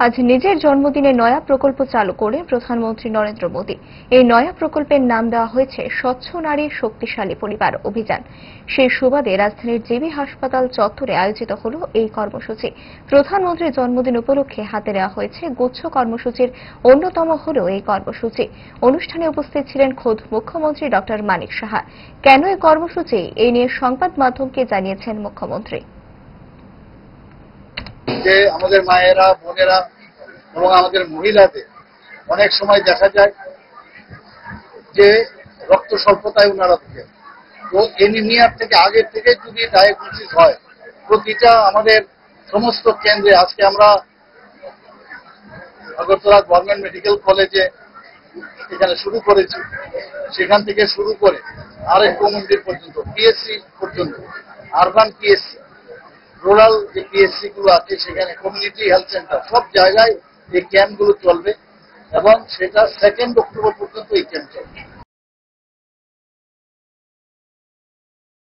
আজ নিজের জন্মদিনে নয়া প্রকল্প চালু করে প্রধানমন্ত্রী নরেন্দ্র মোদী। এই নয়া প্রকল্পের নাম দেওয়া হয়েছে স্বচ্ছ নারী শক্তিশালী পরিবার অভিযান। সেই সুবাদে রাজধানীর জেবি হাসপাতাল চত্বরে আয়োজিত হল এই কর্মসূচি। প্রধানমন্ত্রীর জন্মদিন উপলক্ষে হাতে নেওয়া হয়েছে গুচ্ছ কর্মসূচির অন্যতম হল এই কর্মসূচি। অনুষ্ঠানে উপস্থিত ছিলেন খোদ মুখ্যমন্ত্রী ডক্টর মানিক সাহা। কেন এই কর্মসূচি, এই নিয়ে সংবাদ মাধ্যমকে জানিয়েছেন মুখ্যমন্ত্রী। যে আমাদের মায়েরা, বোনেরা এবং আমাদের মহিলাদের অনেক সময় দেখা যায় যে রক্ত স্বল্পতায় ওনারা থাকে। তো এনিমিয়ার থেকে আগের থেকে যদি ডায়াগনোসিস হয়, প্রতিটা আমাদের সমস্ত কেন্দ্রে, আজকে আমরা আগরতলা গভর্নমেন্ট মেডিকেল কলেজে এখানে শুরু করেছি, সেখান থেকে শুরু করে আরেক মন্দির পর্যন্ত, পিএসসি পর্যন্ত, আরবান পিএসসি, রুরাল যে পিএসসি গুলো আছে সেখানে, কমিউনিটি হেলথ সেন্টার, সব জায়গায় এই ক্যাম্পগুলো চলবে এবং সেটা 2 অক্টোবর পর্যন্ত এই ক্যাম্প চলবে।